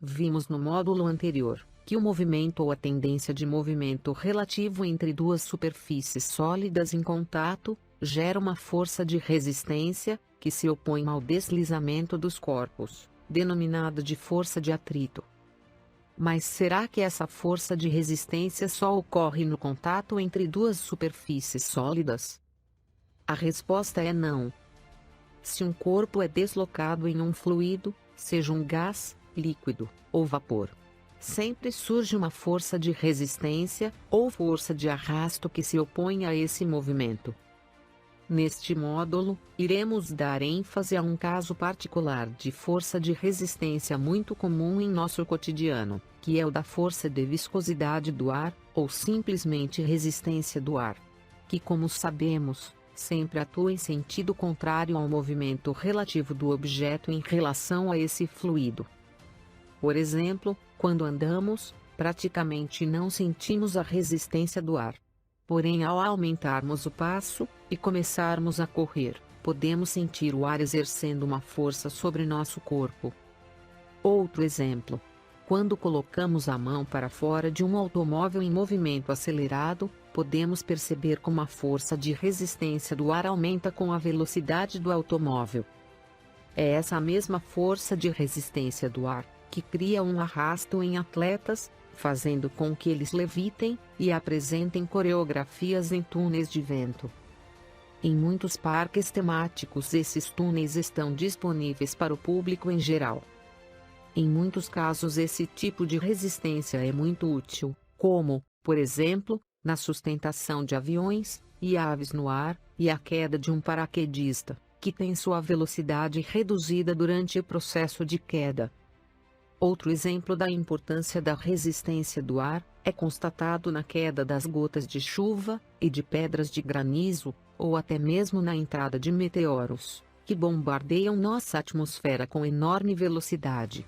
Vimos no módulo anterior que o movimento ou a tendência de movimento relativo entre duas superfícies sólidas em contato gera uma força de resistência que se opõe ao deslizamento dos corpos, denominada de força de atrito. Mas será que essa força de resistência só ocorre no contato entre duas superfícies sólidas? A resposta é não. Se um corpo é deslocado em um fluido, seja um gás, líquido ou vapor, sempre surge uma força de resistência ou força de arrasto que se opõe a esse movimento. Neste módulo, iremos dar ênfase a um caso particular de força de resistência muito comum em nosso cotidiano, que é o da força de viscosidade do ar, ou simplesmente resistência do ar, que, como sabemos, sempre atua em sentido contrário ao movimento relativo do objeto em relação a esse fluido. Por exemplo, quando andamos, praticamente não sentimos a resistência do ar. Porém, ao aumentarmos o passo e começarmos a correr, podemos sentir o ar exercendo uma força sobre nosso corpo. Outro exemplo. Quando colocamos a mão para fora de um automóvel em movimento acelerado, podemos perceber como a força de resistência do ar aumenta com a velocidade do automóvel. É essa mesma força de resistência do ar que cria um arrasto em atletas, fazendo com que eles levitem e apresentem coreografias em túneis de vento. Em muitos parques temáticos esses túneis estão disponíveis para o público em geral. Em muitos casos esse tipo de resistência é muito útil, como, por exemplo, na sustentação de aviões e aves no ar, e a queda de um paraquedista, que tem sua velocidade reduzida durante o processo de queda. Outro exemplo da importância da resistência do ar é constatado na queda das gotas de chuva e de pedras de granizo, ou até mesmo na entrada de meteoros, que bombardeiam nossa atmosfera com enorme velocidade.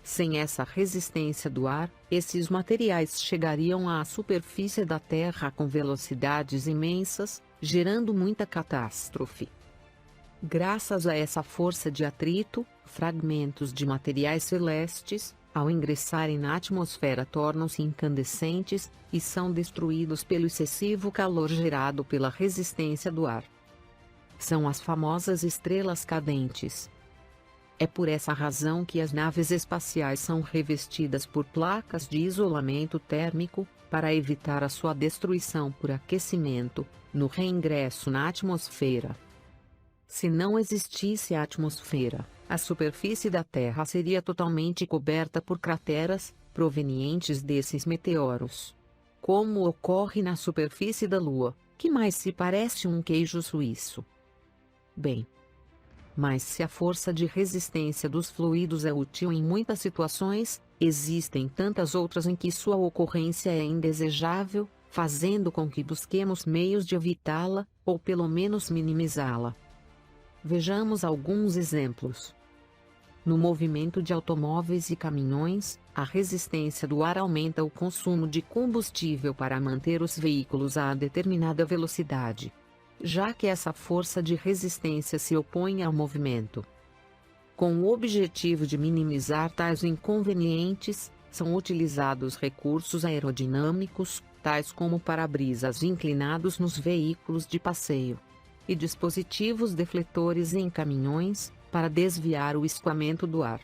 Sem essa resistência do ar, esses materiais chegariam à superfície da Terra com velocidades imensas, gerando muita catástrofe. Graças a essa força de atrito, fragmentos de materiais celestes, ao ingressarem na atmosfera tornam-se incandescentes e são destruídos pelo excessivo calor gerado pela resistência do ar. São as famosas estrelas cadentes. É por essa razão que as naves espaciais são revestidas por placas de isolamento térmico, para evitar a sua destruição por aquecimento, no reingresso na atmosfera. Se não existisse a atmosfera, a superfície da Terra seria totalmente coberta por crateras, provenientes desses meteoros. Como ocorre na superfície da Lua, que mais se parece um queijo suíço. Bem, mas se a força de resistência dos fluidos é útil em muitas situações, existem tantas outras em que sua ocorrência é indesejável, fazendo com que busquemos meios de evitá-la, ou pelo menos minimizá-la. Vejamos alguns exemplos. No movimento de automóveis e caminhões, a resistência do ar aumenta o consumo de combustível para manter os veículos a determinada velocidade, já que essa força de resistência se opõe ao movimento. Com o objetivo de minimizar tais inconvenientes, são utilizados recursos aerodinâmicos, tais como para-brisas inclinados nos veículos de passeio, e dispositivos defletores em caminhões, para desviar o escoamento do ar.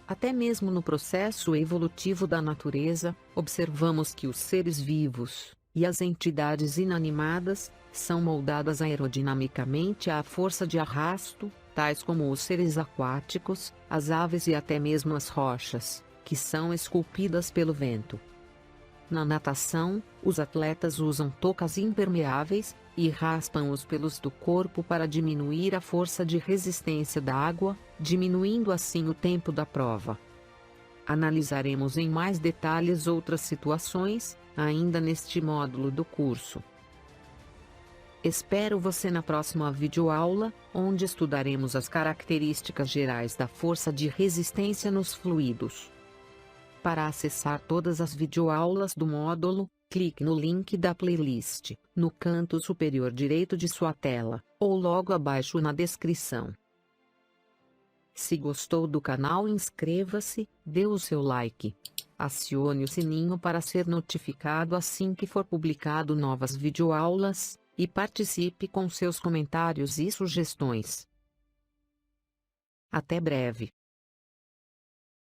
Até mesmo no processo evolutivo da natureza, observamos que os seres vivos, e as entidades inanimadas, são moldadas aerodinamicamente à força de arrasto, tais como os seres aquáticos, as aves e até mesmo as rochas, que são esculpidas pelo vento. Na natação, os atletas usam toucas impermeáveis e raspam os pelos do corpo para diminuir a força de resistência da água, diminuindo assim o tempo da prova. Analisaremos em mais detalhes outras situações, ainda neste módulo do curso. Espero você na próxima videoaula, onde estudaremos as características gerais da força de resistência nos fluidos. Para acessar todas as videoaulas do módulo, Clique no link da playlist, no canto superior direito de sua tela, ou logo abaixo na descrição. Se gostou do canal, inscreva-se, dê o seu like. Acione o sininho para ser notificado assim que for publicado novas videoaulas, e participe com seus comentários e sugestões. Até breve.